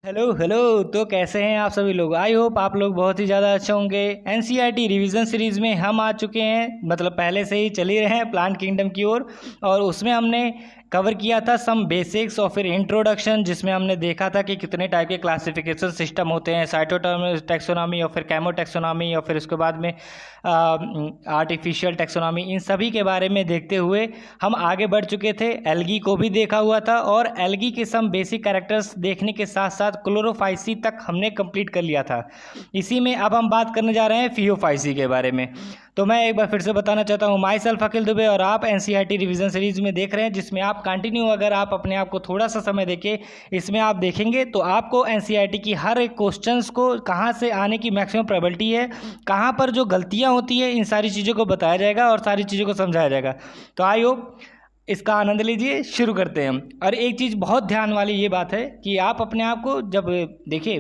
Hello hello. तो कैसे हैं आप सभी लोग? आई होप आप लोग बहुत ही ज़्यादा अच्छे होंगे। एनसीईआरटी रिवीजन सीरीज़ में हम आ चुके हैं, मतलब पहले से ही चल ही रहे हैं प्लांट किंगडम की ओर। और उसमें हमने कवर किया था सम बेसिक्स और फिर इंट्रोडक्शन, जिसमें हमने देखा था कि कितने टाइप के क्लासिफिकेशन सिस्टम होते हैं, साइटोटैक्सोनॉमी और फिर कैमोटैक्सोनॉमी और फिर उसके बाद में आर्टिफिशियल टैक्सोनॉमी। इन सभी के बारे में देखते हुए हम आगे बढ़ चुके थे। एल्गी को भी देखा हुआ था और एल्गी के सम बेसिक कैरेक्टर्स देखने के साथ साथ क्लोरोफाइसी तक हमने कंप्लीट कर लिया था। इसी में अब हम बात करने जा रहे हैं फियोफाइसी के बारे में। तो मैं एक बार फिर से बताना चाहता हूँ, माई सेल्फ अखिल दुबे और आप एनसीईआरटी रिवीजन सीरीज में देख रहे हैं, जिसमें आप कंटिन्यू अगर आप अपने आप को थोड़ा सा समय देके इसमें आप देखेंगे तो आपको एनसीईआरटी की हर एक क्वेश्चंस को कहाँ से आने की मैक्सिमम प्रोबेबिलिटी है, कहाँ पर जो गलतियाँ होती है, इन सारी चीज़ों को बताया जाएगा और सारी चीज़ों को समझाया जाएगा। तो आई होप इसका आनंद लीजिए। शुरू करते हैं हम। और एक चीज़ बहुत ध्यान वाली ये बात है कि आप अपने आप को जब देखिए,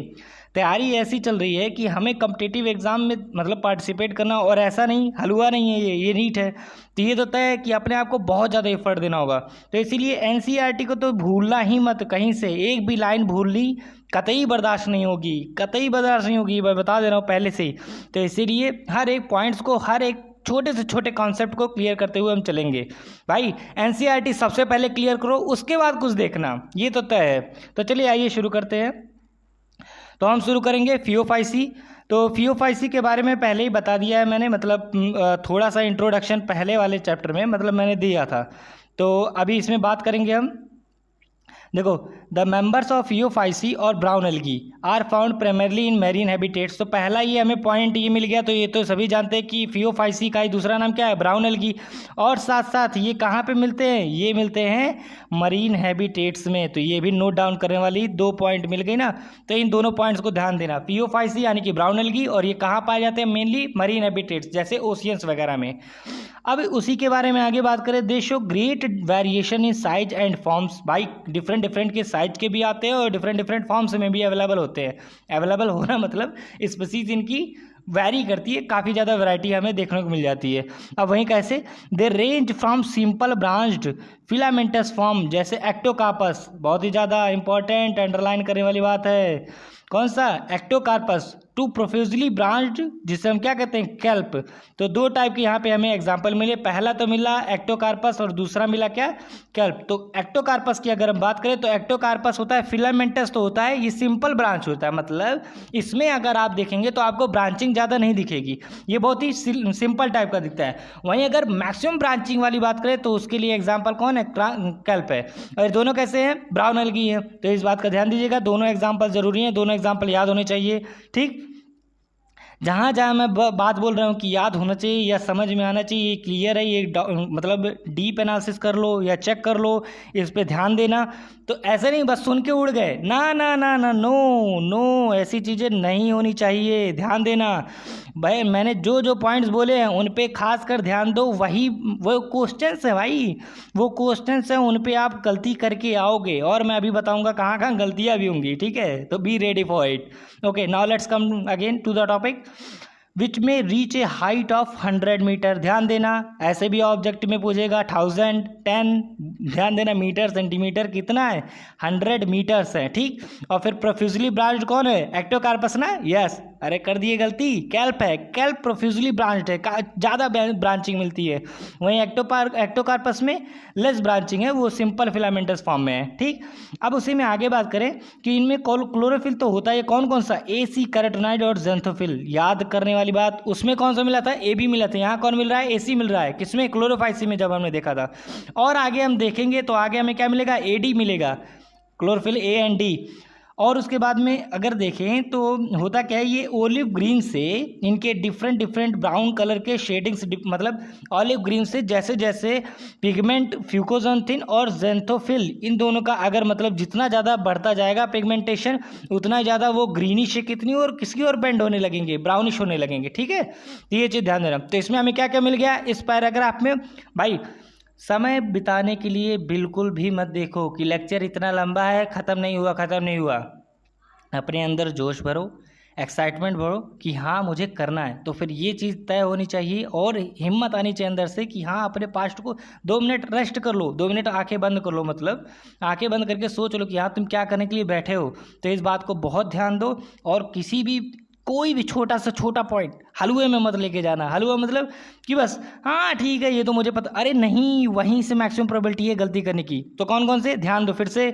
तैयारी ऐसी चल रही है कि हमें कॉम्पिटिटिव एग्ज़ाम में मतलब पार्टिसिपेट करना, और ऐसा नहीं हलवा नहीं है, ये नीट है। तो ये तो तय है कि अपने आप को बहुत ज़्यादा एफर्ट देना होगा। तो इसीलिए एनसीईआरटी को तो भूलना ही मत, कहीं से एक भी लाइन भूल ली कतई बर्दाश्त नहीं होगी, कतई बर्दाश्त नहीं होगी, मैं बता दे रहा हूँ पहले से ही। तो इसीलिए हर एक पॉइंट्स को, हर एक छोटे से छोटे कॉन्सेप्ट को क्लियर करते हुए हम चलेंगे। भाई एनसीईआरटी सबसे पहले क्लियर करो, उसके बाद कुछ देखना, ये तो तय है। तो चलिए आइए शुरू करते हैं। तो हम शुरू करेंगे फियोफाइसी। तो फियोफाइसी के बारे में पहले ही बता दिया है मैंने, मतलब थोड़ा सा इंट्रोडक्शन पहले वाले चैप्टर में मतलब मैंने दिया था। तो अभी इसमें बात करेंगे हम। देखो, द मेंबर्स ऑफ फियोफाइसी और brown algae are found primarily in marine habitats. तो पहला ये हमें पॉइंट ये मिल गया। तो ये तो सभी जानते हैं कि फियोफाइसी का ही दूसरा नाम क्या है, ब्राउन एल्गी। और साथ साथ ये कहाँ पे मिलते हैं, ये मिलते हैं मरीन हैबिटेट्स में। तो ये भी नोट डाउन करने वाली 2 पॉइंट मिल गई ना। तो इन दोनों पॉइंट्स को ध्यान देना, फियोफाइसी यानी कि ब्राउन एल्गी, और ये कहाँ पाए जाते हैं, मेनली मरीन हैबिटेट्स जैसे ओशियंस वगैरह में। अब उसी के बारे में आगे बात करें। दे show great variation in size and forms. भाई डिफरेंट डिफरेंट के साइज के भी आते हैं और डिफरेंट डिफरेंट फॉर्म्स में भी अवेलेबल होते हैं। अवेलेबल होना मतलब स्पीसीज इनकी वैरी करती है, काफ़ी ज़्यादा वैरायटी हमें देखने को मिल जाती है। अब वहीं कैसे, they range from simple branched filamentous form जैसे एक्टोकार्पस, बहुत ही ज़्यादा इंपॉर्टेंट अंडरलाइन करने वाली बात है। कौन सा, एक्टोकार्पस, टू प्रोफ्यूजली ब्रांच्ड जिसे हम क्या कहते हैं, कैल्प। तो 2 टाइप के यहाँ पे हमें एग्जांपल मिले। पहला तो मिला एक्टोकार्पस और दूसरा मिला क्या, कैल्प। तो एक्टोकार्पस की अगर हम बात करें तो एक्टोकार्पस होता है फिलामेंटस, तो होता है ये सिंपल ब्रांच होता है, मतलब इसमें अगर आप देखेंगे तो आपको ब्रांचिंग ज़्यादा नहीं दिखेगी, ये बहुत ही सिंपल टाइप का दिखता है। वहीं अगर मैक्सिमम ब्रांचिंग वाली बात करें तो उसके लिए एग्जाम्पल कौन है, कैल्प है। और दोनों कैसे हैं, ब्राउन एल्गी है। तो इस बात का ध्यान दीजिएगा, दोनों एग्जाम्पल जरूरी हैं, दोनों एग्जाम्पल याद होने चाहिए। ठीक, जहाँ जहाँ मैं बात बोल रहा हूँ कि याद होना चाहिए या समझ में आना चाहिए, क्लियर है ये, मतलब डीप एनालिसिस कर लो या चेक कर लो, इस पे ध्यान देना। तो ऐसे नहीं बस सुन के उड़ गए, ना ना ना ना, नो नो, ऐसी चीज़ें नहीं होनी चाहिए, ध्यान देना। भाई मैंने जो जो पॉइंट्स बोले हैं उन पे खास कर ध्यान दो, वही वो क्वेश्चंस है भाई, वो क्वेश्चंस हैं, उन पे आप गलती करके आओगे और मैं अभी बताऊंगा कहाँ कहाँ गलतियाँ भी होंगी। ठीक है, तो be ready for it. Okay, now let's come again to the topic. Which में reach a height of 100 meter. ध्यान देना, ऐसे भी ऑब्जेक्ट में पूछेगा 1000, 10, ध्यान देना मीटर सेंटीमीटर कितना है, 100 मीटर्स है। ठीक, और फिर प्रोफ्यूजली ब्रांच्ड कौन है, एक्टोकार्पस ना, यस। अरे कर दिए गलती, कैल्प है, कैल्प प्रोफ्यूजली ब्रांच्ड है, ज़्यादा ब्रांचिंग मिलती है। वहीं एक्टोकार्पस में लेस ब्रांचिंग है, वो सिंपल फिलामेंटस फॉर्म में है। ठीक, अब उसी में आगे बात करें कि इनमें क्लोरोफिल तो होता है, कौन कौन सा, AC कैरोटीनॉइड और ज़ैंथोफिल। याद करने वाली बात, उसमें कौन सा मिला था, AB मिला था। यहाँ कौन मिल रहा है, AC मिल रहा है, किसमें, क्लोरोफाइसी में जब हमने देखा था। और आगे हम देखेंगे तो आगे हमें क्या मिलेगा, AD मिलेगा, क्लोरोफिल A एंड D। और उसके बाद में अगर देखें तो होता क्या है, ये ओलिव ग्रीन से इनके डिफरेंट डिफरेंट ब्राउन कलर के शेडिंग्स, मतलब ऑलिव ग्रीन से जैसे जैसे पिगमेंट फ्यूकोजोंथिन और ज़ैंथोफिल, इन दोनों का अगर मतलब जितना ज़्यादा बढ़ता जाएगा पिगमेंटेशन, उतना ज़्यादा वो ग्रीनिश से कितनी और किसकी ओर बेंड होने लगेंगे, ब्राउनिश होने लगेंगे। ठीक है, तो ये चीज़ ध्यान देना। तो इसमें हमें क्या क्या मिल गया इस पैराग्राफ में। भाई समय बिताने के लिए बिल्कुल भी मत देखो कि लेक्चर इतना लंबा है, ख़त्म नहीं हुआ ख़त्म नहीं हुआ। अपने अंदर जोश भरो, एक्साइटमेंट बढ़ो कि हाँ मुझे करना है, तो फिर ये चीज़ तय होनी चाहिए और हिम्मत आनी चाहिए अंदर से कि हाँ अपने पास्ट को 2 मिनट रेस्ट कर लो, 2 मिनट आंखें बंद कर लो, मतलब आंखें बंद करके सोच लो कि हाँ तुम क्या करने के लिए बैठे हो। तो इस बात को बहुत ध्यान दो और किसी भी कोई भी छोटा से छोटा पॉइंट हलवे में मत लेके जाना। हलवा मतलब कि बस हाँ ठीक है ये तो मुझे पता, अरे नहीं, वहीं से मैक्सिमम प्रोबेबिलिटी है गलती करने की। तो कौन कौन से ध्यान दो फिर से।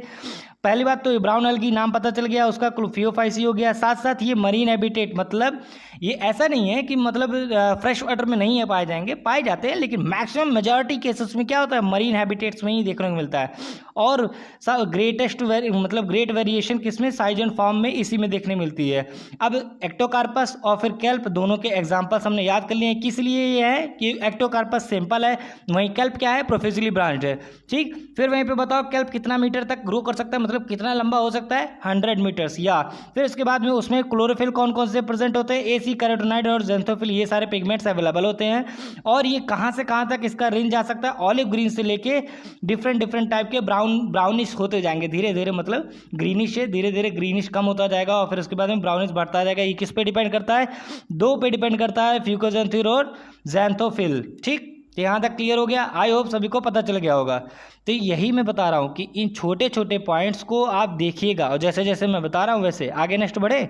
पहली बात तो ब्राउन एल्गी नाम पता चल गया, उसका क्लोफियोफाइसी हो गया। साथ साथ ये मरीन हैबिटेट, मतलब ये ऐसा नहीं है कि मतलब फ्रेश वाटर में नहीं है पाए जाएंगे, पाए जाते हैं, लेकिन मैक्सिमम मेजॉरिटी केसेस में क्या होता है मरीन हैबिटेट्स में ही देखने को मिलता है। और ग्रेटेस्ट मतलब ग्रेट वेरिएशन किसमें, साइज एंड फॉर्म में इसी में देखने मिलती है। अब एक्टोकार्पस और फिर केल्प दोनों के एग्जाम्पल्स हमने याद कर लिए हैं। किस लिए ये है कि एक्टोकार्पस सिंपल है, वहीं केल्प क्या है प्रोफेसिवली ब्रांच्ड है। ठीक, फिर वहीं पे बताओ केल्प कितना मीटर तक ग्रो कर सकता है, मतलब कितना लंबा हो सकता है 100 मीटर्स। या फिर इसके बाद में उसमें क्लोरोफिल कौन कौन से प्रेजेंट होते हैं, एसी कैरोटीनॉइड और ज़ैंथोफिल, ये सारे पिगमेंट्स अवेलेबल होते हैं। और ये कहाँ से कहाँ तक इसका रेंज जा सकता है, ऑलिव ग्रीन से लेके डिफरेंट टाइप के ब्राउनिश होते जाएंगे धीरे धीरे, मतलब ग्रीनिश है धीरे धीरे ग्रीनिश कम होता जाएगा और फिर उसके बाद में ब्राउनिश बढ़ता जाएगा। ये किस पे डिपेंड करता है, दो पे डिपेंड करता है, फ्यूकोजैंथोफिल और ज़ैंथोफिल। ठीक, तो यहाँ तक क्लियर हो गया, आई होप सभी को पता चल गया होगा। तो यही मैं बता रहा हूँ कि इन छोटे छोटे पॉइंट्स को आप देखिएगा और जैसे जैसे मैं बता रहा हूँ वैसे आगे नेक्स्ट बढ़े।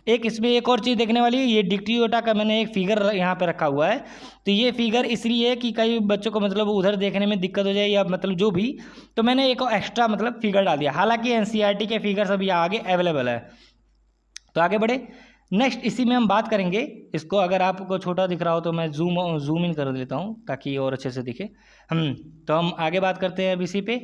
एक इसमें एक और चीज़ देखने वाली है, ये डिक्टियोटा का मैंने एक फिगर यहाँ पे रखा हुआ है। तो ये फिगर इसलिए है कि कई बच्चों को मतलब उधर देखने में दिक्कत हो जाए या मतलब जो भी, तो मैंने एक एक्स्ट्रा मतलब फिगर डाल दिया। हालांकि एनसीईआरटी के फिगर अभी आगे अवेलेबल है। तो आगे बढ़े, नेक्स्ट इसी में हम बात करेंगे। इसको अगर आपको छोटा दिख रहा हो तो मैं जूम इन कर देता हूँ ताकि और अच्छे से दिखे। तो हम आगे बात करते हैं अब इसी पे।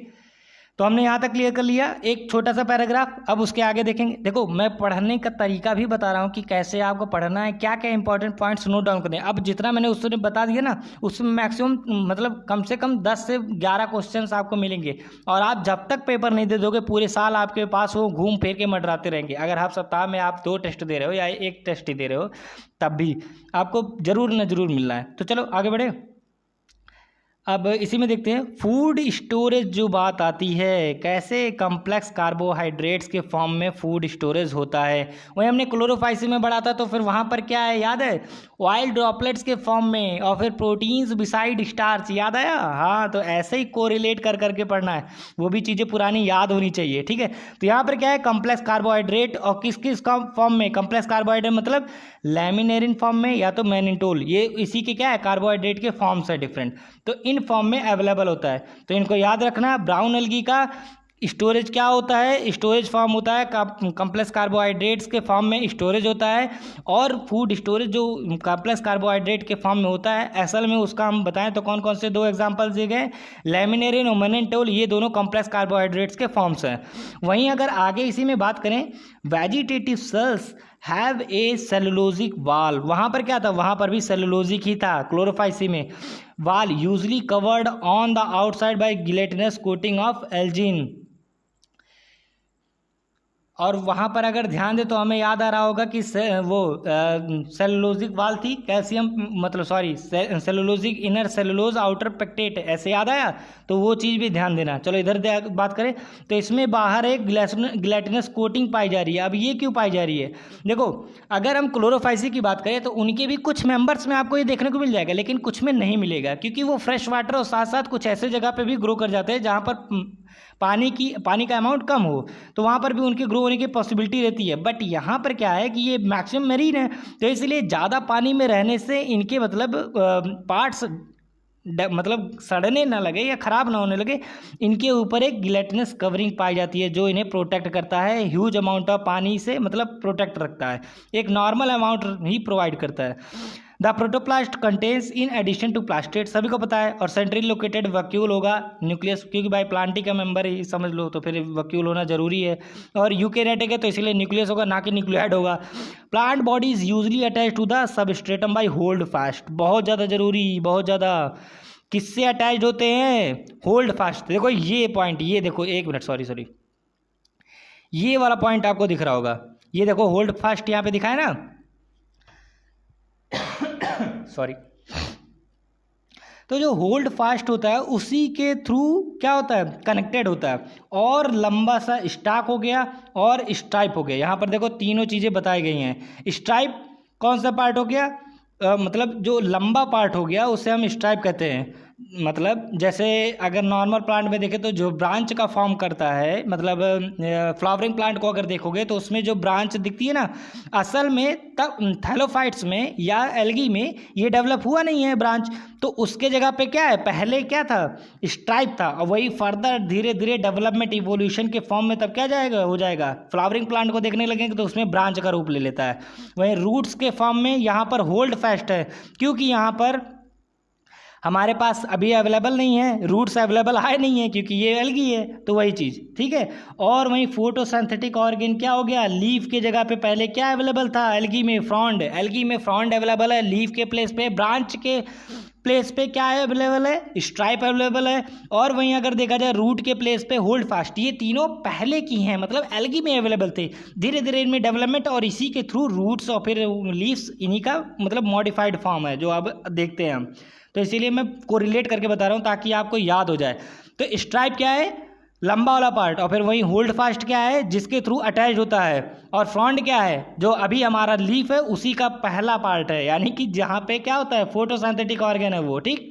तो हमने यहाँ तक क्लियर कर लिया एक छोटा सा पैराग्राफ। अब उसके आगे देखेंगे। देखो मैं पढ़ने का तरीका भी बता रहा हूँ कि कैसे आपको पढ़ना है, क्या क्या इंपॉर्टेंट पॉइंट्स नोट डाउन करने हैं। अब जितना मैंने उसने बता दिया ना, उसमें मैक्सिमम मतलब कम से कम 10 से 11 क्वेश्चंस आपको मिलेंगे और आप जब तक पेपर नहीं दे दोगे पूरे साल आपके पास वो घूम फिर के मंडराते रहेंगे। अगर आप सप्ताह में आप 2 टेस्ट दे रहे हो या 1 टेस्ट ही दे रहे हो तब भी आपको जरूर न जरूर मिलना है। तो चलो आगे बढ़े। अब इसी में देखते हैं फूड स्टोरेज जो बात आती है, कैसे कॉम्प्लेक्स कार्बोहाइड्रेट्स के फॉर्म में फूड स्टोरेज होता है। वही हमने क्लोरोफाइसी में पढ़ा था, तो फिर वहाँ पर क्या है याद है, ऑयल ड्रॉपलेट्स के फॉर्म में और फिर प्रोटीन्स बिसाइड स्टार्च, याद आया। हाँ, तो ऐसे ही कोरिलेट कर करके पढ़ना है, वो भी चीज़ें पुरानी याद होनी चाहिए। ठीक है, तो यहाँ पर क्या है कॉम्प्लेक्स कार्बोहाइड्रेट और किस किस फॉर्म में, कॉम्प्लेक्स कार्बोहाइड्रेट मतलब लैमिनेरिन फॉर्म में या तो मैनिटोल, ये इसी के क्या है कार्बोहाइड्रेट के फॉर्म्स है डिफरेंट, तो इन फॉर्म में अवेलेबल होता है। तो इनको याद रखना। ब्राउन एल्गी का स्टोरेज क्या होता है, स्टोरेज फॉर्म होता है कॉम्प्लेक्स कार्बोहाइड्रेट्स के फॉर्म में स्टोरेज होता है, और फूड स्टोरेज जो कॉम्प्लेक्स कार्बोहाइड्रेट के फॉर्म में होता है असल में उसका हम बताएं तो कौन कौन से 2 एग्जांपल्स दिए गए, लैमिनेरिन और मैनिटोल, ये दोनों कॉम्प्लेक्स कार्बोहाइड्रेट्स के फॉर्म्स हैं। वहीं अगर आगे इसी में बात करें, vegetative cells have a cellulosic वाल, वहाँ पर क्या था, वहाँ पर भी सेलुलोजिक ही था क्लोरोफाइसी में। Wall usually covered on the outside by gelatinous coating of algin, और वहाँ पर अगर ध्यान दे तो हमें याद आ रहा होगा कि वो सेलुलोजिक वाल थी, कैल्शियम मतलब sorry cellulosic inner cellulose outer pectate, ऐसे याद आया, तो वो चीज़ भी ध्यान देना। चलो इधर बात करें तो इसमें बाहर एक ग्लैटिनस कोटिंग पाई जा रही है। अब ये क्यों पाई जा रही है, देखो अगर हम क्लोरोफाइसी की बात करें तो उनके भी कुछ मेंबर्स में आपको ये देखने को मिल जाएगा, लेकिन कुछ में नहीं मिलेगा क्योंकि वो फ्रेश वाटर और साथ साथ कुछ ऐसे जगह पे भी ग्रो कर जाते हैं जहाँ पर पानी का अमाउंट कम हो, तो वहाँ पर भी उनके ग्रो होने की पॉसिबिलिटी रहती है। बट यहाँ पर क्या है कि ये मैक्सिमम मरीन है, तो इसलिए ज़्यादा पानी में रहने से इनके मतलब पार्ट्स मतलब सड़ने ना लगे या ख़राब ना होने लगे, इनके ऊपर एक गिलेटिनस कवरिंग पाई जाती है जो इन्हें प्रोटेक्ट करता है, ह्यूज अमाउंट ऑफ पानी से मतलब प्रोटेक्ट रखता है, एक नॉर्मल अमाउंट ही प्रोवाइड करता है। The protoplast contains in addition to plastid, सभी को पता है, और सेंट्रली लोकेटेड वैक्यूल होगा न्यूक्लियस, क्योंकि भाई प्लांटी का मेंबर ही समझ लो तो फिर वैक्यूल होना जरूरी है, और यूकेरियोटिक है तो इसलिए न्यूक्लियस होगा ना कि न्यूक्लियाइड होगा। Plant body is usually attach to the substratum by holdfast, बहुत ज़्यादा जरूरी, बहुत ज़्यादा, किससे अटैच होते हैं, होल्ड फास्ट। देखो ये पॉइंट, ये देखो एक मिनट सॉरी ये वाला पॉइंट आपको दिख रहा होगा, ये देखो होल्ड फास्ट यहाँ पे दिखा है ना, सॉरी। तो जो होल्ड फास्ट होता है उसी के थ्रू क्या होता है, कनेक्टेड होता है। और लंबा सा स्टाक हो गया और स्ट्राइप हो गया। यहाँ पर देखो तीनों चीज़ें बताई गई हैं। स्ट्राइप कौन सा पार्ट हो गया, मतलब जो लंबा पार्ट हो गया उसे हम स्ट्राइप कहते हैं। मतलब जैसे अगर नॉर्मल प्लांट में देखें तो जो ब्रांच का फॉर्म करता है, मतलब फ्लावरिंग प्लांट को अगर देखोगे तो उसमें जो ब्रांच दिखती है ना, असल में तब थैलोफाइट्स में या एल्गी में ये डेवलप हुआ नहीं है ब्रांच। तो उसके जगह पे क्या है, पहले क्या था, स्ट्राइप था। और वही फर्दर धीरे धीरे डेवलपमेंट इवोल्यूशन के फॉर्म में तब क्या जाएगा, हो जाएगा, फ्लावरिंग प्लांट को देखने लगेंगे तो उसमें ब्रांच का रूप ले लेता है। वहीं रूट्स के फॉर्म में यहाँ पर होल्ड फास्ट है, क्योंकि यहाँ पर हमारे पास अभी अवेलेबल नहीं है, रूट्स अवेलेबल है नहीं है, क्योंकि ये एल्गी है। तो वही चीज़ ठीक है। और वहीं फोटोसिंथेटिक ऑर्गन क्या हो गया, लीफ के जगह पे पहले क्या अवेलेबल था, एल्गी में फ्रॉन्ड। एल्गी में फ्रॉन्ड अवेलेबल है, लीफ के प्लेस पे, ब्रांच के प्लेस पे क्या है अवेलेबल है, स्ट्राइप अवेलेबल है। और वहीं अगर देखा जाए रूट के प्लेस पे होल्ड फास्ट। ये तीनों पहले की हैं, मतलब एल्गी में अवेलेबल थे। धीरे धीरे इनमें डेवलपमेंट और इसी के थ्रू रूट्स और फिर लीव्स, इन्हीं का मतलब मॉडिफाइड फॉर्म है जो अब देखते हैं हम। तो इसीलिए मैं कोरिलेट करके बता रहा हूँ ताकि आपको याद हो जाए। तो स्ट्राइप क्या है, लंबा वाला पार्ट, और फिर वहीं होल्ड फास्ट क्या है, जिसके थ्रू अटैच होता है। और फ्रॉन्ड क्या है, जो अभी हमारा लीफ है उसी का पहला पार्ट है, यानी कि जहाँ पे क्या होता है, फोटोसिंथेटिक ऑर्गन है वो। ठीक।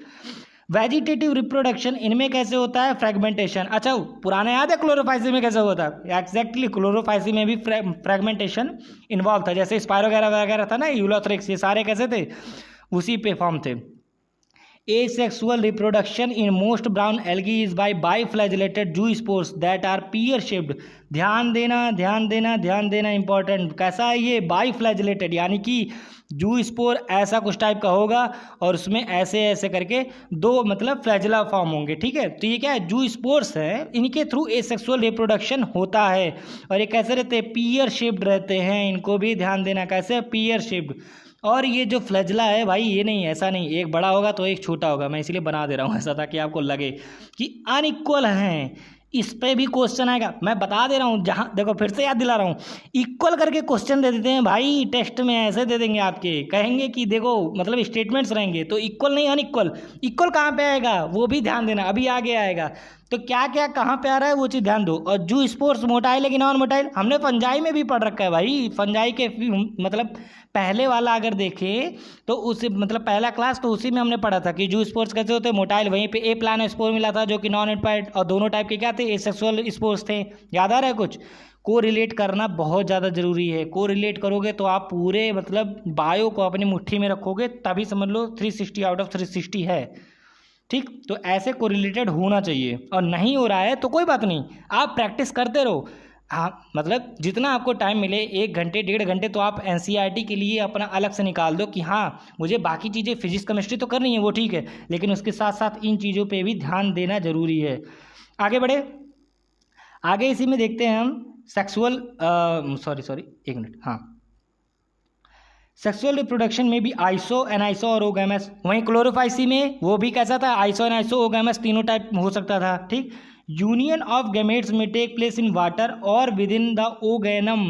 वेजिटेटिव रिप्रोडक्शन इनमें कैसे होता है, फ्रेगमेंटेशन। अच्छा, पुराने याद है क्लोरोफाइसी में कैसे होता है, एग्जैक्टली क्लोरोफाइसी में भी फ्रेगमेंटेशन इन्वॉल्व था। जैसे स्पायरो वगैरह था ना, यूलोथ्रिक्स, ये सारे कैसे थे, उसी पे फॉर्म थे। Asexual reproduction in most brown algae is by biflagellated zoospores that are pear-shaped। ध्यान देना ध्यान देना ध्यान देना, इंपॉर्टेंट। कैसा है ये, बाइफ्लैजिलेटेड, यानी कि जूस्पोर ऐसा कुछ टाइप का होगा और उसमें ऐसे ऐसे करके दो मतलब फ्लैजिला फॉर्म होंगे। ठीक है। तो ये क्या है, जूस्पोर्स हैं, इनके थ्रू एसेक्सुअल रिप्रोडक्शन होता है। और ये कैसे रहते हैं, पीयर शेप्ड रहते हैं। इनको भी ध्यान देना, कैसे, पीयर शेप्ड। और ये जो फ्लैजिला है भाई, ये नहीं, ऐसा नहीं एक बड़ा होगा तो एक छोटा होगा, मैं इसलिए बना दे रहा हूँ ऐसा ताकि आपको लगे कि अनइक्वल हैं। इस पे भी क्वेश्चन आएगा, मैं बता दे रहा हूँ। जहाँ देखो, फिर से याद दिला रहा हूँ, इक्वल करके क्वेश्चन दे देते हैं भाई टेस्ट में, ऐसे दे देंगे आपके, कहेंगे कि देखो मतलब स्टेटमेंट्स रहेंगे तो इक्वल नहीं अनइक्वल। इक्वल कहाँ पे आएगा वो भी ध्यान देना, अभी आगे आएगा। तो क्या क्या कहाँ पे आ रहा है वो चीज़ ध्यान दो। और जू स्पोर्स मोटाइल है कि नॉन मोटाइल, हमने फंजाई में भी पढ़ रखा है भाई। फंजाई के मतलब पहले वाला अगर देखें तो उस मतलब पहला क्लास तो उसी में हमने पढ़ा था कि जू स्पोर्स कैसे होते हैं, मोटाइल। वहीं पे ए प्लानोस्पोर मिला था जो कि नॉन एडपाइड, और दोनों टाइप के क्या थे, एसेक्सुअल स्पोर्स थे। याद आ रहा है कुछ। को रिलेट करना बहुत ज़्यादा ज़रूरी है। को रिलेट करोगे तो आप पूरे मतलब बायो को अपनी मुट्ठी में रखोगे, तभी समझ लो 360 आउट ऑफ 360 है। ठीक। तो ऐसे को रिलेटेड होना चाहिए, और नहीं हो रहा है तो कोई बात नहीं, आप प्रैक्टिस करते रहो। हाँ, मतलब जितना आपको टाइम मिले, 1 घंटे 1.5 घंटे, तो आप एनसीईआरटी के लिए अपना अलग से निकाल दो कि हाँ मुझे बाकी चीज़ें फिजिक्स केमिस्ट्री तो करनी है, वो ठीक है, लेकिन उसके साथ साथ इन चीज़ों पे भी ध्यान देना ज़रूरी है। आगे बढ़े, आगे इसी में देखते हैं हम सेक्सुअल सॉरी 1 मिनट, हाँ, सेक्सुअल रिप्रोडक्शन में भी आइसो, एनाइसो और ओगैमस। वहीं क्लोरोफाइसी में वो भी कैसा था, आइसो, एनाइसो, ओगैमस, तीनों टाइप हो सकता था। ठीक। यूनियन ऑफ गैमेट्स में टेक प्लेस इन वाटर और within the oogonium,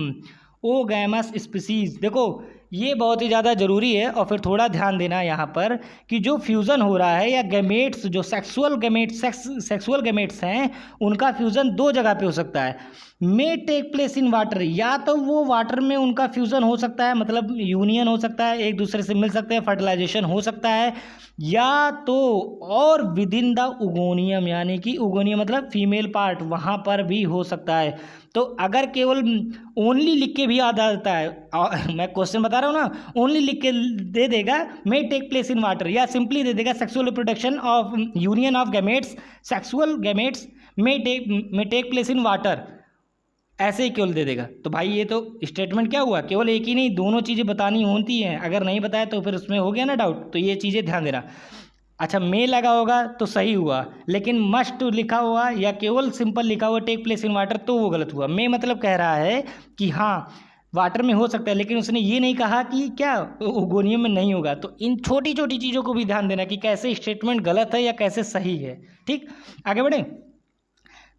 oogamous species. देखो ये बहुत ही ज़्यादा ज़रूरी है। और फिर थोड़ा ध्यान देना यहाँ पर कि जो फ्यूज़न हो रहा है या गैमेट्स, जो सेक्सुअल गैमेट्स हैं, उनका फ्यूज़न 2 जगह पे हो सकता है। May take place in water, या तो वो वाटर में उनका फ्यूज़न हो सकता है, मतलब यूनियन हो सकता है, एक दूसरे से मिल सकते हैं, फर्टिलाइजेशन हो सकता है, या तो और विद इन द उगोनियम, यानी कि उगोनियम मतलब फीमेल पार्ट, वहाँ पर भी हो सकता है। तो अगर केवल ओनली लिख के भी याद आता है, मैं क्वेश्चन बता रहा हूँ ना, ओनली लिख के दे देगा may take place in water, या सिंपली दे देगा sexual reproduction of union of gametes, sexual gametes may take place in water, ऐसे ही केवल दे देगा। तो भाई ये तो स्टेटमेंट क्या हुआ, केवल एक ही नहीं, दोनों चीज़ें बतानी होती हैं। अगर नहीं बताया तो फिर उसमें हो गया ना डाउट। तो ये चीज़ें ध्यान देना। अच्छा, मे लगा होगा तो सही हुआ, लेकिन मस्ट लिखा हुआ या केवल सिंपल लिखा हुआ टेक प्लेस इन वाटर तो वो गलत हुआ। मे मतलब कह रहा है कि हाँ वाटर में हो सकता है, लेकिन उसने ये नहीं कहा कि क्या ओगोनियम में नहीं होगा। तो इन छोटी छोटी चीज़ों को भी ध्यान देना कि कैसे स्टेटमेंट गलत है या कैसे सही है। ठीक, आगे बढ़े।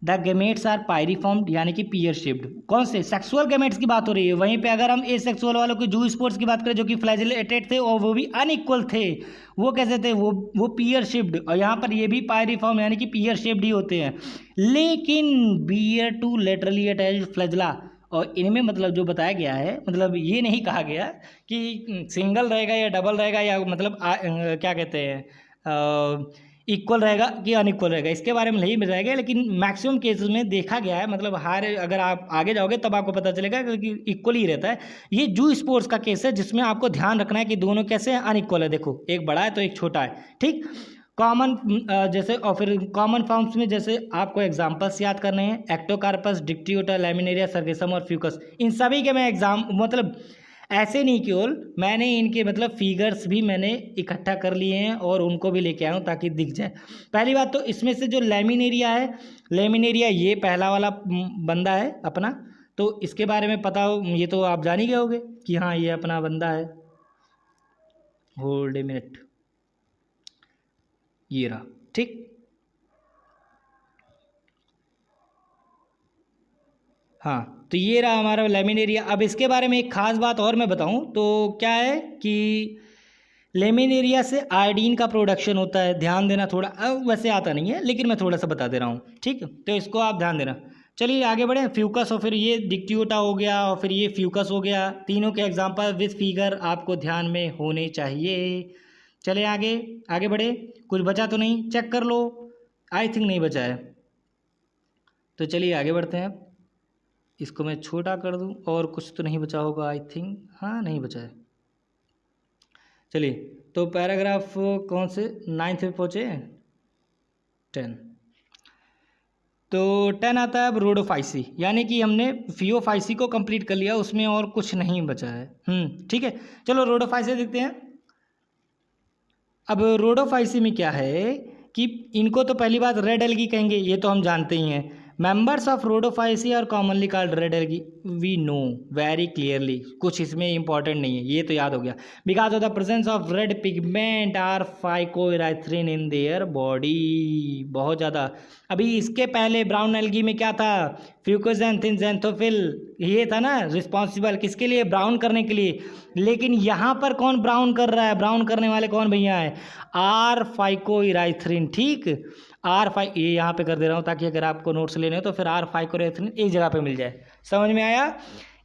द गेमेट्स आर पायरिफॉर्म्ड यानी कि पीयर शेप्ड। कौन से? सेक्सुअल गेमेट्स की बात हो रही है। वहीं पे अगर हम एसेक्सुअल वालों की जू स्पोर्स की बात करें जो कि फ्लैजिलेटेड थे और वो भी अनइक्वल थे, वो कैसे थे? वो पीयर शेप्ड। और यहाँ पर ये भी पायरिफॉर्म यानी कि पीयर शेप्ड ही होते हैं। लेकिन bear two laterally attached flagella, और इनमें मतलब जो बताया गया है, मतलब ये नहीं कहा गया कि सिंगल रहेगा या डबल रहेगा या मतलब क्या कहते हैं इक्वल रहेगा कि अनइक्वल रहेगा, इसके बारे में नहीं बताया गया। लेकिन मैक्सिमम केसेस में देखा गया है, मतलब हर अगर आप आगे जाओगे तब आपको पता चलेगा कि इक्वल ही रहता है। ये जू स्पोर्ट्स का केस है जिसमें आपको ध्यान रखना है कि दोनों कैसे हैं, अनइक्वल है। देखो एक बड़ा है तो एक छोटा है, ठीक। कॉमन जैसे और फिर कॉमन फॉर्म्स में जैसे आपको एग्जांपल्स याद करने हैं, एक्टोकार्पस, डिक्टियोटा, लैमिनेरिया, सर्गेसम और फ्यूकस। इन सभी के मैं मतलब ऐसे नहीं केवल मैंने इनके मतलब फिगर्स भी मैंने इकट्ठा कर लिए हैं और उनको भी लेके आया हूँ ताकि दिख जाए। पहली बात तो इसमें से जो लैमिनेरिया है, लैमिनेरिया ये पहला वाला बंदा है अपना, तो इसके बारे में पता हो, ये तो आप जान ही गए होगे कि हाँ ये अपना बंदा है। होल्ड ए मिनट, ये रहा, ठीक। हाँ तो ये रहा हमारा लैमिनेरिया। अब इसके बारे में एक खास बात और मैं बताऊं तो क्या है कि लेमिनेरिया से आयोडीन का प्रोडक्शन होता है, ध्यान देना थोड़ा। अब वैसे आता नहीं है लेकिन मैं थोड़ा सा बता दे रहा हूँ, ठीक। तो इसको आप ध्यान देना। चलिए आगे बढ़े। फ्यूकस और फिर ये डिक्टियोटा हो गया और फिर ये फ्यूकस हो गया। तीनों के एग्जांपल विद फिगर आपको ध्यान में होने चाहिए। चले आगे, आगे बढ़े। कुछ बचा तो नहीं, चेक कर लो। आई थिंक नहीं बचा है, तो चलिए आगे बढ़ते हैं। इसको मैं छोटा कर दूं, और कुछ तो नहीं बचा होगा आई थिंक। हाँ नहीं बचा है। चलिए तो पैराग्राफ कौन से 9th पे पहुँचे? 10। तो 10 आता है अब रोडोफाइसी, यानी कि हमने फियोफाइसी को कंप्लीट कर लिया, उसमें और कुछ नहीं बचा है। ठीक है, चलो रोडोफाइसी देखते हैं। अब रोडोफाइसी में क्या है कि इनको तो पहली बात रेड एल्गी कहेंगे, ये तो हम जानते ही हैं। Members of rhodophyceae are commonly called red algae, we know very clearly. कुछ इसमें इंपॉर्टेंट नहीं है, ये तो याद हो गया। Because of the presence of red pigment R phycoerythrin in their body, बहुत ज़्यादा। अभी इसके पहले ब्राउन एल्गी में क्या था? फ्यूकोजैंथिन ज़ैंथोफिल, ये था ना रिस्पॉन्सिबल किसके लिए? ब्राउन करने के लिए। लेकिन यहाँ पर कौन ब्राउन कर रहा है? ब्राउन करने वाले कौन भैया है? आर फाइकोइराथ्रिन, ठीक। ये यहाँ पे कर दे रहा हूँ ताकि अगर आपको नोट्स लेने हो तो फिर आर फाइकोइराथ्रिन एक जगह पे मिल जाए। समझ में आया?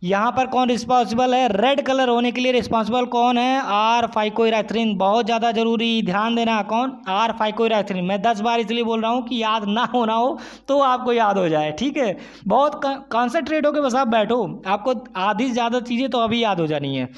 यहाँ पर कौन रिस्पॉन्सिबल है? रेड कलर होने के लिए रिस्पॉन्सिबल कौन है? आर फाइकोइराथ्रिन। बहुत ज़्यादा जरूरी, ध्यान देना। कौन? आर फाइकोइराथ्रिन। मैं 10 बार इसलिए बोल रहा हूँ कि याद ना होना हो तो आपको याद हो जाए, ठीक है। बहुत कॉन्सेंट्रेट होकर बस आप बैठो, आपको आधी से ज़्यादा चीज़ें तो अभी याद हो जानी है।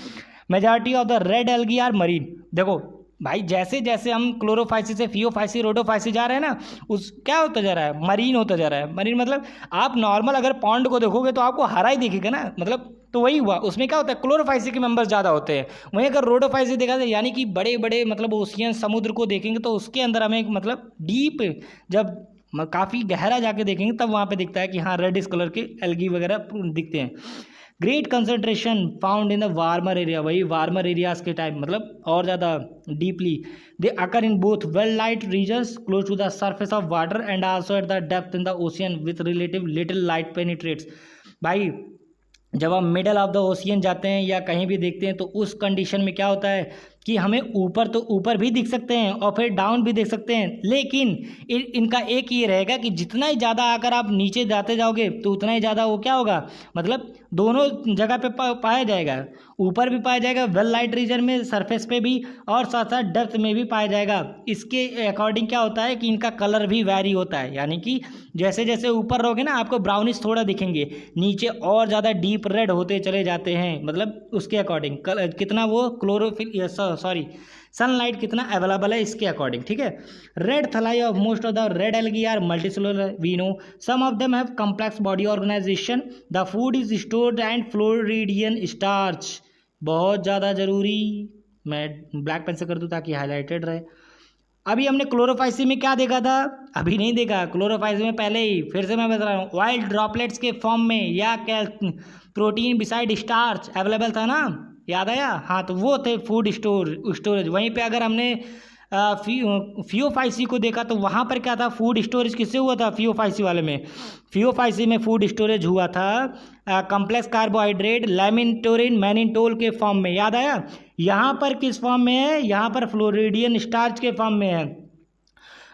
Majority of the red algae are marine. देखो भाई, जैसे जैसे हम क्लोरोफाइसी से फियोफाइसी रोडोफाइसी जा रहे हैं ना, उस क्या होता जा रहा है? मरीन होता जा रहा है। मरीन मतलब आप नॉर्मल अगर पॉन्ड को देखोगे तो आपको हरा ही दिखेगा ना, मतलब तो वही हुआ। उसमें क्या होता है? क्लोरोफाइसी के मेंबर्स ज़्यादा होते हैं। वहीं अगर रोडोफाइसी देखा जाए यानी कि बड़े बड़े मतलब ओशियन, समुद्र को देखेंगे तो उसके अंदर हमें मतलब डीप, जब काफ़ी गहरा जाके देखेंगे तब वहाँ पे दिखता है कि हाँ रेडिश कलर के एल्गी वगैरह दिखते हैं। Great concentration found in the warmer area, वही वार्मर एरियाज के टाइप मतलब और ज़्यादा deeply. They occur in both well light regions close to the surface of water and also at the depth in the ocean with relative little light penetrates. भाई जब हम middle of the ocean जाते हैं या कहीं भी देखते हैं तो उस कंडीशन में क्या होता है कि हमें ऊपर तो ऊपर भी दिख सकते हैं और फिर डाउन भी देख सकते हैं। लेकिन इनका एक ये रहेगा कि जितना ही ज़्यादा अगर आप नीचे जाते जाओगे तो उतना ही ज़्यादा वो क्या होगा, मतलब दोनों जगह पे पाया जाएगा। ऊपर भी पाया जाएगा वेल लाइट रीजन में, सरफेस पे भी, और साथ साथ डेप्थ में भी पाया जाएगा। इसके अकॉर्डिंग क्या होता है कि इनका कलर भी वैरी होता है, यानी कि जैसे जैसे ऊपर रहोगे ना आपको ब्राउनिश थोड़ा दिखेंगे, नीचे और ज़्यादा डीप रेड होते चले जाते हैं। मतलब उसके अकॉर्डिंग कितना वो क्लोरोफिल सनलाइट कितना अवेलेबल है इसके अकॉर्डिंग, ठीक है। Red thalli of most of the red algae are multicellular, we know. Some of them have complex body organisation. The food is stored and floridean starch, बहुत ज़्यादा जरूरी। मैं ब्लैक पेन से कर दूँ ताकि हाईलाइटेड रहे। अभी हमने क्लोरोफाइसी में क्या देखा था? अभी नहीं देखा, क्लोरोफाइसी में पहले ही, फिर से मैं बता रहा हूँ। वाइल्ड ड्रॉपलेट्स के फॉर्म में या प्रोटीन बिसाइड स्टार्च अवेलेबल था ना, याद आया? हाँ तो वो थे फूड स्टोरेज। वहीं पे अगर हमने फियोफाइसी को देखा तो वहाँ पर क्या था, फूड स्टोरेज किससे हुआ था, फियोफाइसी वाले में। फियोफाइसी में फूड स्टोरेज हुआ था कॉम्प्लेक्स कार्बोहाइड्रेट लैमिनटोरिन मैनिटोल के फॉर्म में, याद आया। यहाँ पर किस फॉर्म में है, यहाँ पर फ्लोरिडियन स्टार्च के फॉर्म में है,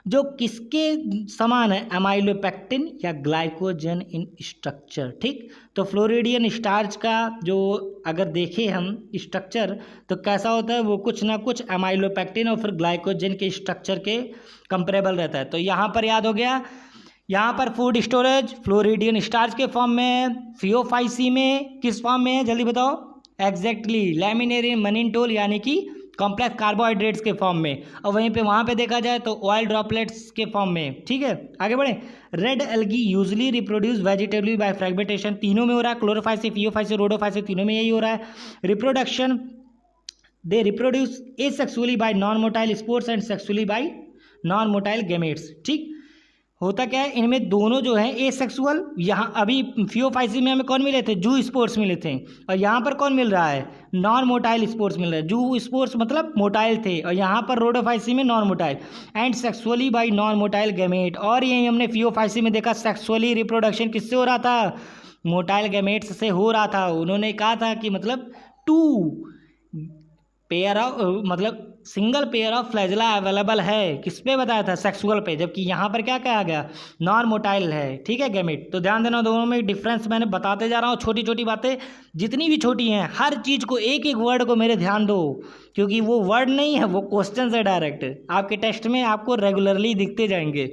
जो किसके समान है, एमाइलोपेक्टिन या ग्लाइकोजन इन स्ट्रक्चर। ठीक, तो फ्लोरिडियन स्टार्च का जो अगर देखें हम स्ट्रक्चर तो कैसा होता है, वो कुछ ना कुछ एमाइलोपेक्टिन और फिर ग्लाइकोजन के स्ट्रक्चर के कंपेरेबल रहता है। तो यहाँ पर याद हो गया, यहाँ पर फूड स्टोरेज फ्लोरिडियन स्टार्च के फॉर्म में है, फियोफाइसी में किस फॉर्म में है, जल्दी बताओ। एग्जैक्टली लैमिनेरियन मैनिटोल यानी कि कॉम्प्लेक्स कार्बोहाइड्रेट्स के फॉर्म में, और वहीं पे वहाँ पे देखा जाए तो ऑयल ड्रॉपलेट्स के फॉर्म में। ठीक है, आगे बढ़े। Red algae usually reproduce vegetatively by fragmentation, तीनों में हो रहा है, क्लोरोफाइसी फियोफाइसी रोडोफाइसी तीनों में यही हो रहा है। Reproduction they reproduce asexually bye non motile spores and sexually bye non motile gametes. ठीक, होता क्या है, इनमें दोनों जो है एसेक्सुअल, यहाँ अभी फियोफाइसी में हमें कौन मिले थे, जू स्पोर्स मिले थे, और यहाँ पर कौन मिल रहा है, नॉन मोटाइल स्पोर्स मिल रहा है। जू स्पोर्स मतलब मोटाइल थे, और यहाँ पर रोडोफाइसी में non motile, and sexually bye non motile gamete. और यही हमने फियोफाइसी में देखा, सेक्सुअली रिप्रोडक्शन किससे हो रहा था, मोटाइल गैमेट्स से हो रहा था। उन्होंने कहा था कि मतलब 2 पेयर ऑफ मतलब single pair of flagella available है, किस पे बताया था, सेक्सुअल पे, जबकि यहाँ पर क्या कहा गया, नॉन मोटाइल है। ठीक है गैमेट। तो ध्यान देना, दोनों में डिफरेंस मैंने बताते जा रहा हूँ, छोटी छोटी बातें जितनी भी छोटी हैं, हर चीज़ को एक एक वर्ड को मेरे ध्यान दो, क्योंकि वो वर्ड नहीं है, वो क्वेश्चन है डायरेक्ट, आपके टेस्ट में आपको रेगुलरली दिखते जाएंगे।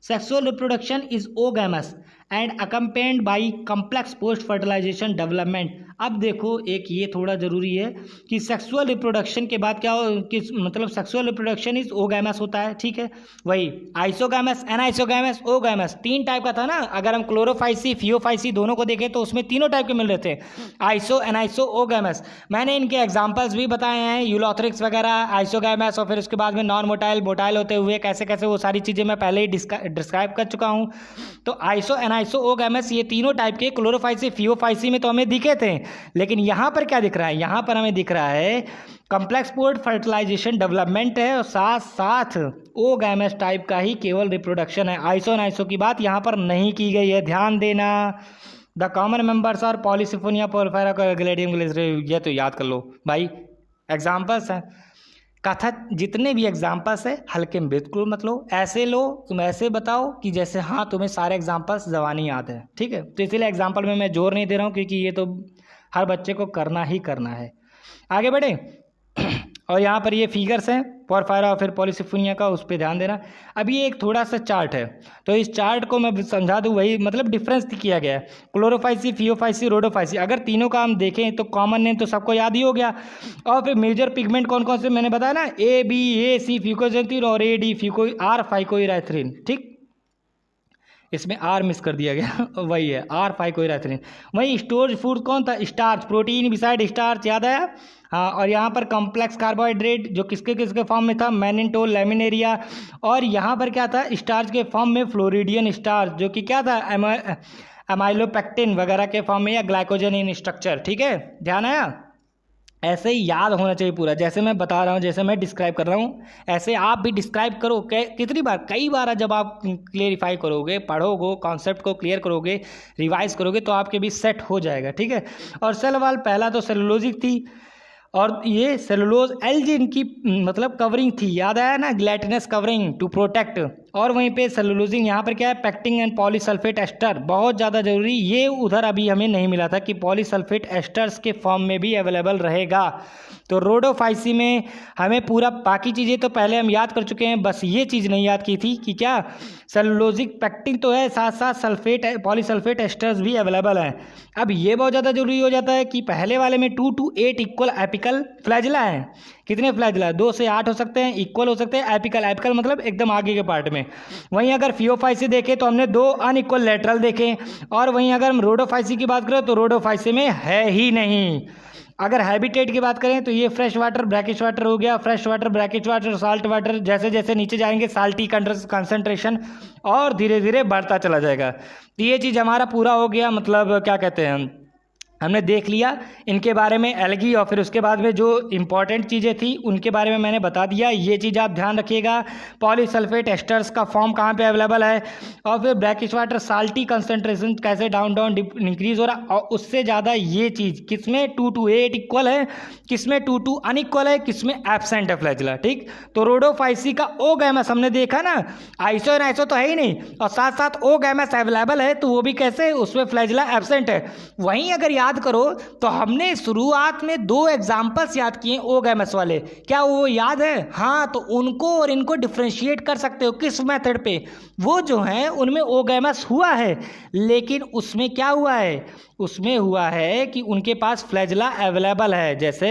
Sexual reproduction is oogamous and accompanied by complex post fertilisation development. अब देखो एक ये थोड़ा ज़रूरी है कि सेक्सुअल रिप्रोडक्शन के बाद क्या हो, किस मतलब सेक्सुअल रिप्रोडक्शन इज ओगैमस होता है। ठीक है, वही आइसोगैमस एनाइसोगैमस ओगैमस, 3 टाइप का था ना। अगर हम क्लोरोफाइसी फियोफाइसी दोनों को देखें तो उसमें तीनों टाइप के मिल रहे थे, आइसो एनाइसो ओगैमस। मैंने इनके एग्जाम्पल्स भी बताए हैं, यूलोथ्रिक्स वगैरह, आइसोगैमस, और फिर उसके बाद में नॉन मोटाइल मोटाइल होते हुए कैसे कैसे, वो सारी चीज़ें मैं पहले ही डिस्क्राइब कर चुका हूँ। तो आइसो एनाइसो ओगैमस ये तीनों टाइप के क्लोरोफाइसी फियोफाइसी में तो हमें दिखे थे, लेकिन यहाँ पर क्या दिख रहा है, यहाँ पर हमें दिख रहा है कॉम्प्लेक्स पोस्ट फर्टिलाइजेशन डेवलपमेंट है, और साथ साथ ओगैमस टाइप का ही केवल रिप्रोडक्शन है। आइसो एनाइसो की बात यहाँ पर नहीं की गई है, ध्यान देना। The common members are Polysiphonia Porphyra Gelidium Gracilaria, ये तो याद कर लो भाई, एग्जाम्पल्स हैं। कथक जितने भी एग्जाम्पल्स है हल्के में बिल्कुल मत लो, ऐसे लो, तुम ऐसे बताओ कि जैसे हाँ तुम्हें सारे एग्जाम्पल्स ज़बानी याद है। ठीक है, तो इसीलिए एग्जाम्पल में मैं जोर नहीं दे रहा हूँ, क्योंकि ये तो हर बच्चे को करना ही करना है। आगे बढ़े। और यहाँ पर ये फिगर्स हैं पोरफायरा और फिर पॉलीसिफोनिया का, उस पर ध्यान देना। अब ये एक थोड़ा सा चार्ट है, तो इस चार्ट को मैं समझा दूँ, वही मतलब डिफरेंस किया गया है, क्लोरोफाइसी फियोफाइसी रोडोफाइसी। अगर तीनों का हम देखें तो कॉमन नेम तो सबको याद ही हो गया, और फिर मेजर पिगमेंट कौन कौन से मैंने बताया ना, A B A C fucoxanthin और ए डी फ्यूको आर फाइकोइराथ्रिन। ठीक, इसमें आर मिस कर दिया गया वही है आर फाइकोइराथ्रिन। वही स्टोरेज फूड कौन था, स्टार्च, प्रोटीन बिसाइड स्टार्च, याद आया। हाँ, और यहाँ पर कॉम्प्लेक्स कार्बोहाइड्रेट जो किसके किसके फॉर्म में था, मैनिटोल लैमिनेरिया, और यहाँ पर क्या था, स्टार्च के फॉर्म में फ्लोरिडियन स्टार्च, जो कि क्या था, एमाइलोपेक्टिन वगैरह के फॉर्म में, या ग्लाइकोजन इन स्ट्रक्चर। ठीक है, ध्यान आया। ऐसे ही याद होना चाहिए पूरा, जैसे मैं बता रहा हूँ, जैसे मैं डिस्क्राइब कर रहा हूँ, ऐसे आप भी डिस्क्राइब करो। कितनी बार, कई बार जब आप क्लियरिफाई करोगे, पढ़ोगे, कॉन्सेप्ट को क्लियर करोगे, रिवाइज करोगे, तो आपके भी सेट हो जाएगा। ठीक है, और सेल वॉल पहला तो सेलुलोजिक थी, और ये सेलुलोज एल्जिन की मतलब कवरिंग थी, याद आया ना, ग्लाइटिनस कवरिंग टू प्रोटेक्ट। और वहीं पे सेलुलोजिंग यहाँ पर क्या है, पैक्टिंग एंड पॉलीसल्फेट एस्टर, बहुत ज़्यादा जरूरी, ये उधर अभी हमें नहीं मिला था कि पॉलीसल्फेट एस्टर्स के फॉर्म में भी अवेलेबल रहेगा। तो रोडोफाइसी में हमें पूरा बाकी चीज़ें तो पहले हम याद कर चुके हैं, बस ये चीज़ नहीं याद की थी कि क्या सेलुलोजिक पैक्टिंग तो है, साथ साथ सल्फेट पॉलीसल्फेट एस्टर्स भी अवेलेबल हैं। अब ये बहुत ज़्यादा जरूरी हो जाता है कि पहले वाले में 2 to 8 इक्वल एपिकल फ्लैजिला है। कितने फ्लैजिला, 2 से 8 हो सकते हैं, इक्वल हो सकते हैं, एपिकल, एपिकल मतलब एकदम आगे के पार्ट में। वहीं अगर फियोफाइसी देखें तो हमने 2 अनइक्वल लेटरल देखे, और वहीं अगर हम रोडोफाइसी की बात करें तो रोडोफाइसी में है ही नहीं। अगर हैबिटेट की बात करें तो ये फ्रेश वाटर ब्रैकिश वाटर हो गया, fresh water brackish water salt water, जैसे जैसे नीचे जाएंगे साल्टी कंसंट्रेशन और धीरे धीरे बढ़ता चला जाएगा। तो ये चीज़ हमारा पूरा हो गया, मतलब क्या कहते हैं, हमने देख लिया इनके बारे में एल्गी, और फिर उसके बाद में जो इंपॉर्टेंट चीज़ें थी उनके बारे में मैंने बता दिया। ये चीज़ आप ध्यान रखिएगा। पॉलीसल्फेट एस्टर्स का फॉर्म कहाँ पे अवेलेबल है, और फिर ब्रैकिश वाटर साल्टी कंसंट्रेशन कैसे डाउन डाउन इंक्रीज हो रहा, और उससे ज़्यादा ये चीज़ किसमें 2 to 8 इक्वल है, किसमें 2 to अनइक्वल है, किसमें एब्सेंट है फ्लैजिला। ठीक, तो रोडोफाइसी का ओ गैमस हमने देखा ना, आइसो एंड आइसो तो है ही नहीं, और साथ साथ ओ गैमस अवेलेबल है, तो वो भी कैसे, उसमें फ्लैजिला एब्सेंट है। वहीं अगर याद करो तो हमने शुरुआत में 2 एग्जाम्पल्स याद किए ओ गैमस वाले, क्या वो याद है? हाँ, तो उनको और इनको डिफ्रेंशिएट कर सकते हो किस मेथड पे, वो जो है उनमें ओ गैमस हुआ है, लेकिन उसमें क्या हुआ है, उसमें हुआ है कि उनके पास फ्लैजिला अवेलेबल है। जैसे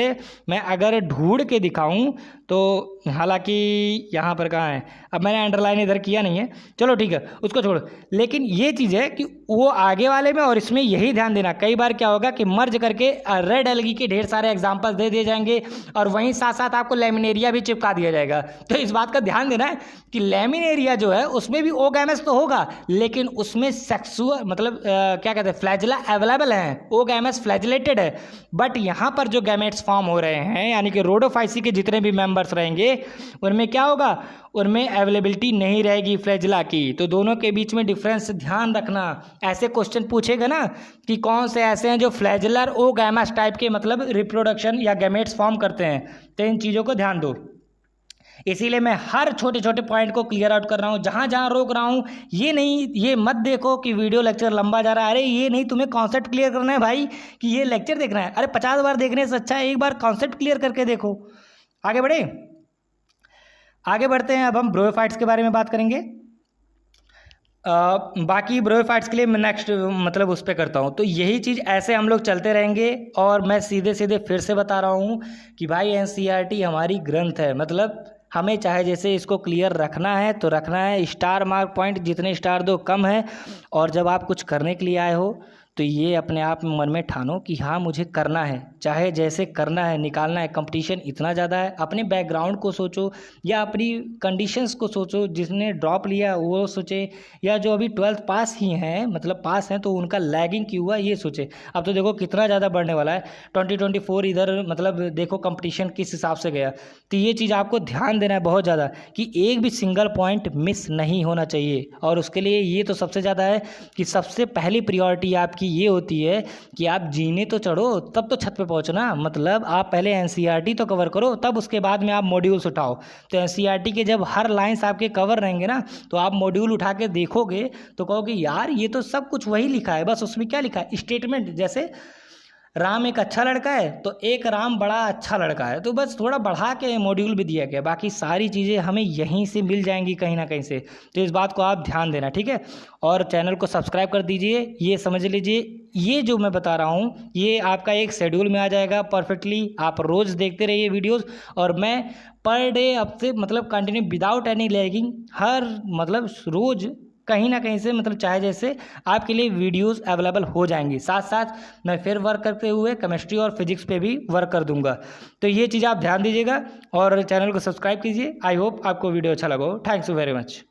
मैं अगर ढूंढ के दिखाऊं तो, हालांकि यहाँ पर कहाँ है, अब मैंने अंडरलाइन इधर किया नहीं है, चलो ठीक है उसको छोड़, लेकिन ये चीज़ है कि वो आगे वाले में और इसमें यही ध्यान देना। कई बार क्या होगा कि मर्ज करके रेड एल्गी के ढेर सारे एग्जाम्पल्स दे दिए जाएंगे, और वहीं साथ साथ आपको लेमिनेरिया भी चिपका दिया जाएगा। तो इस बात का ध्यान देना है कि लेमिनेरिया जो है उसमें भी ओ गैमेट्स तो होगा, लेकिन उसमें सेक्सुअल मतलब क्या कहते हैं, फ्लैजिला अवेलेबल है, ओ गैमेट्स फ्लैजिलेटेड है। बट यहाँ पर जो गैमेट्स फॉर्म हो रहे हैं, यानी कि रोडोफाइसी के जितने भी मेंबर्स रहेंगे उनमें क्या होगा, उनमें अवेलेबिलिटी नहीं रहेगी फ्लैजिला की। तो दोनों के बीच में डिफरेंस ध्यान रखना। ऐसे क्वेश्चन पूछेगा ना कि कौन से ऐसे हैं जो फ्लैजिलर ओ गैमेट्स टाइप के मतलब रिप्रोडक्शन या गैमेट्स फॉर्म करते हैं, तो इन चीज़ों को ध्यान दो। इसीलिए मैं हर छोटे छोटे पॉइंट को क्लियर आउट कर रहा हूँ, जहाँ जहाँ रोक रहा हूँ। ये नहीं, ये मत देखो कि वीडियो लेक्चर लंबा जा रहा है, अरे ये नहीं, तुम्हें कॉन्सेप्ट क्लियर करना है भाई, कि ये लेक्चर देखना है। अरे 50 बार देखने से अच्छा है एक बार कॉन्सेप्ट क्लियर करके देखो। आगे बढ़े, आगे बढ़ते हैं। अब हम ब्रोफाइट्स के बारे में बात करेंगे। बाकी ब्रोफाइट्स के लिए मैं नेक्स्ट मतलब उस पर करता हूँ। तो यही चीज़ ऐसे हम लोग चलते रहेंगे, और मैं सीधे सीधे फिर से बता रहा हूँ कि भाई एनसीईआरटी हमारी ग्रंथ है, मतलब हमें चाहे जैसे इसको क्लियर रखना है तो रखना है। स्टार मार्क पॉइंट जितने स्टार दो कम है, और जब आप कुछ करने के लिए आए हो तो ये अपने आप में मन में ठानो कि हाँ मुझे करना है, चाहे जैसे करना है, निकालना है। कंपटीशन इतना ज़्यादा है, अपने बैकग्राउंड को सोचो या अपनी कंडीशंस को सोचो, जिसने ड्रॉप लिया वो सोचे, या जो अभी 12th पास ही हैं मतलब पास हैं तो उनका लैगिंग क्यों हुआ ये सोचे। अब तो देखो कितना ज़्यादा बढ़ने वाला है 2024 इधर, मतलब देखो कंपटीशन किस हिसाब से गया। तो ये चीज़ आपको ध्यान देना है बहुत ज़्यादा कि एक भी सिंगल पॉइंट मिस नहीं होना चाहिए। और उसके लिए ये तो सबसे ज़्यादा है कि सबसे पहली प्रियोरिटी आपकी ये होती है कि आप जीने तो चढ़ो तब तो छत पे पहुंचना, मतलब आप पहले एनसीईआरटी तो कवर करो, तब उसके बाद में आप मॉड्यूल्स उठाओ। तो एनसीईआरटी के जब हर लाइंस आपके कवर रहेंगे ना, तो आप मॉड्यूल उठा के देखोगे तो कहोगे यार ये तो सब कुछ वही लिखा है, बस उसमें क्या लिखा है, स्टेटमेंट। जैसे राम एक अच्छा लड़का है तो एक राम बड़ा अच्छा लड़का है, तो बस थोड़ा बढ़ा के मॉड्यूल भी दिया गया, बाकी सारी चीज़ें हमें यहीं से मिल जाएंगी कहीं ना कहीं से। तो इस बात को आप ध्यान देना, ठीक है। और चैनल को सब्सक्राइब कर दीजिए। ये समझ लीजिए ये जो मैं बता रहा हूँ ये आपका एक शेड्यूल में आ जाएगा परफेक्टली। आप रोज़ देखते रहिए वीडियोज़, और मैं पर डे अब से मतलब कंटिन्यू विदाउट एनी लैगिंग हर मतलब रोज़ कहीं ना कहीं से मतलब चाहे जैसे आपके लिए वीडियोस अवेलेबल हो जाएंगी। साथ साथ मैं फिर वर्क करते हुए केमिस्ट्री और फिजिक्स पे भी वर्क कर दूंगा। तो ये चीज़ आप ध्यान दीजिएगा और चैनल को सब्सक्राइब कीजिए। आई होप आपको वीडियो अच्छा लगा हो। Thanks you very much.